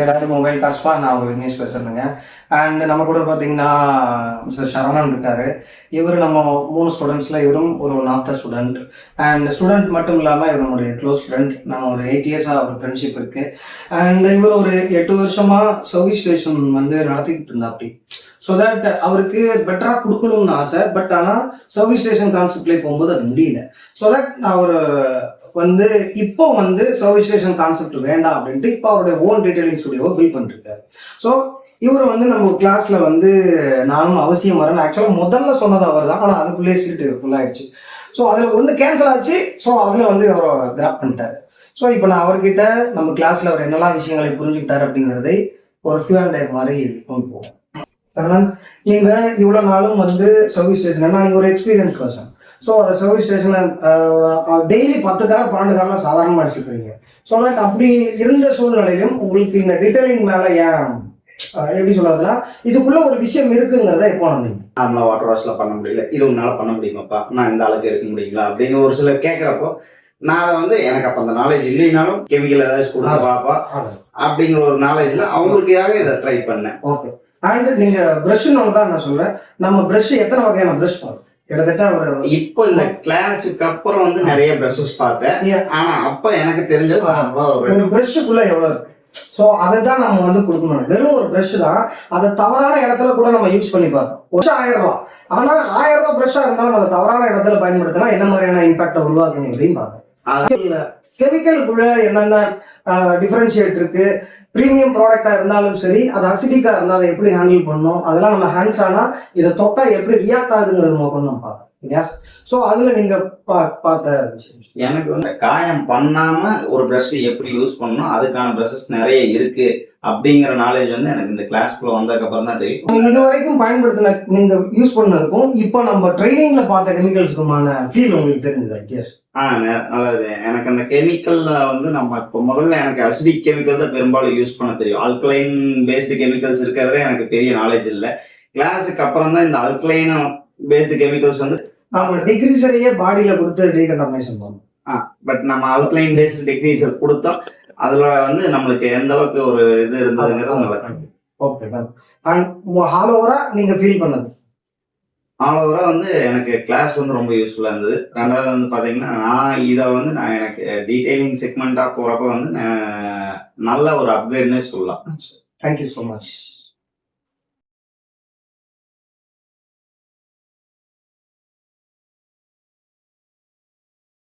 ஏதாவது மொபைல் காஸ்பா நான் ஒரு விக்னேஷ் பேசுகிறேங்க. அண்ட் நம்ம கூட பார்த்தீங்கன்னா மிஸ்டர் சரவணன் இருக்காரு. இவர் நம்ம 3 ஸ்டூடெண்ட்ஸில் இவரும் ஒரு one of the student. And student மட்டும் இல்லாமல் இவர் நம்மளுடைய க்ளோஸ் ஃப்ரெண்ட். நம்ம ஒரு 8 இயர்ஸாக ஒரு ஃப்ரெண்ட்ஷிப் இருக்குது. அண்ட் இவர் ஒரு 8 வருஷமாக சர்வீஸ் ஸ்டேஷன் வந்து நடத்திக்கிட்டு இருந்தாப்படி. ஸோ தட் அவருக்கு பெட்டராக கொடுக்கணும்னு ஆசை. பட் ஆனால் சர்வீஸ் ஸ்டேஷன் கான்செப்ட்லேயே போகும்போது அது முடியல. ஸோ தட் அவர் வந்து இப்போ வந்து சர்வீஸ் ஸ்டேஷன் கான்செப்ட் வேண்டாம் அப்படின்ட்டு இப்போ அவருடைய ஓன் டீடைலிங் ஸ்டுடியோவை பில்ட் பண்ணிருக்காரு. ஸோ இவர் வந்து நம்ம கிளாஸில் வந்து நானும் அவசியம் வரேன். ஆக்சுவலாக முதல்ல சொன்னது அவர் தான், ஆனால் அதுக்குள்ளேயே சீட்டு ஃபுல்லாகிடுச்சு. ஸோ அதில் ஒன்று கேன்சல் ஆச்சு. ஸோ அதில் வந்து அவர் கிராப் பண்ணிட்டாரு. ஸோ இப்போ நான் அவர்கிட்ட நம்ம கிளாஸில் அவர் என்னெல்லாம் விஷயங்களை புரிஞ்சுக்கிட்டாரு அப்படிங்கிறதை ஒரு Q&A மாதிரி கொண்டு போவோம். நீங்கள் இவ்வளோ நாளும் வந்து சர்வீஸ் ஸ்டேஷன் நீங்கள் ஒரு எக்ஸ்பீரியன்ஸ் பர்சன். ஸோ அந்த சர்வீஸ் ஸ்டேஷனில் டெய்லி 10 கார் 12 கார்லாம் சாதாரணமாக அடிச்சுக்கிறீங்க. ஸோ அப்படி இருந்த சூழ்நிலையிலும் உங்களுக்கு இந்த டீட்டெயிலிங் மேலே ஏன் எப்படி சொல்றதுன்னா இதுக்குள்ள ஒரு விஷயம் இருக்குங்கிறத எப்போ வந்தீங்க? நார்மலாக வாட்டர் வாஷ்லாம் பண்ண முடியல, இது உன்னால் பண்ண முடியுமாப்பா, நான் இந்த அளவுக்கு எடுக்க முடியுங்களா அப்படின்னு ஒரு சிலர் கேட்குறப்போ நான் அதை வந்து எனக்கு அப்போ அந்த நாலேஜ் இல்லைனாலும் கெமிக்கல் ஏதாச்சும் கொடுத்து பாப்பா அப்படிங்கிற ஒரு நாலேஜில் அவங்களுக்காக இதை ட்ரை பண்ணேன். ஓகே. அண்ட் நீங்கள் ப்ரஷ்னு தான் நான் சொல்கிறேன். நம்ம ப்ரஷ் எத்தனை வகையான ப்ரஷ் பார்த்தோம்? கிட்டத்தட்ட ஒரு இப்போ இந்த கிளாஸுக்கு அப்புறம் வந்து நிறைய ப்ரஷஸ் பார்த்தேன். ஆனா அப்ப எனக்கு தெரிஞ்சது ஒரு ப்ரஷ்ஷுக்குள்ள எவ்வளவு இருக்கு. ஸோ அதை தான் நம்ம வந்து கொடுக்கணும். வெறும் ஒரு ப்ரஷ் தான், அதை தவறான இடத்துல கூட நம்ம யூஸ் பண்ணி பார்ப்போம். ஒரு 1000 ரூபா, ஆனால் 1000 ரூபா ப்ரஷ்ஷாக இருந்தாலும் அதை தவறான இடத்துல பயன்படுத்தினா என்ன மாதிரியான இம்பாக்டை உருவாக்குங்கிறதையும் பார்ப்போம். கெமிக்கலுக்குள்ள என்னென்ன டிஃபரன்ஷியேட் இருக்கு, ப்ரீமியம் ப்ராடக்டா இருந்தாலும் சரி, அது அசிடிக்கா இருந்தாலும் எப்படி ஹேண்டில் பண்ணணும், அதெல்லாம் நம்ம ஹேண்ட்ஸ் ஆனா இதை தொட்டா எப்படி ரியாக்ட் ஆகுதுங்கிறது நம்ம பார்ப்போம். ஸோ அதுல நீங்க பார்த்த விஷயம் எனக்கு வந்து காயம் பண்ணாம ஒரு ப்ரஷ் எப்படி யூஸ் பண்ணணும், அதுக்கான ப்ரஷஸ் நிறைய இருக்கு அப்படிங்கிற நாலேஜ் வந்து எனக்கு இந்த கிளாஸ்க்குள்ள வந்ததுக்கு அப்புறம் தான் தெரியும். இது வரைக்கும் பயன்படுத்தின நீங்க யூஸ் பண்ணதுக்கும் இப்போ நம்ம ட்ரைனிங்ல பார்த்த கெமிக்கல்ஸுக்குமான ஃபீல் உங்களுக்கு தெரிஞ்சது? நல்லது. எனக்கு அந்த கெமிக்கல்ல வந்து நம்ம இப்போ முதல்ல எனக்கு அசிடிக் கெமிக்கல் தான் பெரும்பாலும் யூஸ் பண்ண தெரியும். ஆல்கலைன் பேஸ்டு கெமிக்கல்ஸ் இருக்கிறதே எனக்கு பெரிய நாலேஜ் இல்லை. கிளாஸுக்கு அப்புறம் தான் இந்த ஆல்கலைன் பேஸ்டு கெமிக்கல்ஸ் வந்து நம்ம டிக்ரீசரையே பாடியில கொடுத்து டீகண்டமைசேஷன் பண்ணுவோம். பட் நம்ம ஆல்கலைன் பேஸ்டு டிக்ரீசர் கொடுத்தோம், அதுல வந்து நம்மளுக்கு எந்த அளவுக்கு ஒரு இது இருந்ததுங்கிறது. ஓகே. அண்ட் ஆல் ஓவரா நீங்க ஃபீல் பண்ணது? ஆல் ஓவரா வந்து எனக்கு கிளாஸ் வந்து ரொம்ப யூஸ்ஃபுல்லா இருந்தது. ரெண்டாவது வந்து பாத்தீங்கன்னா நான் எனக்கு டீடைலிங் செக்மெண்டா போறப்ப வந்து நல்ல ஒரு அப்கிரேட்னே சொல்லலாம். Thank you so much.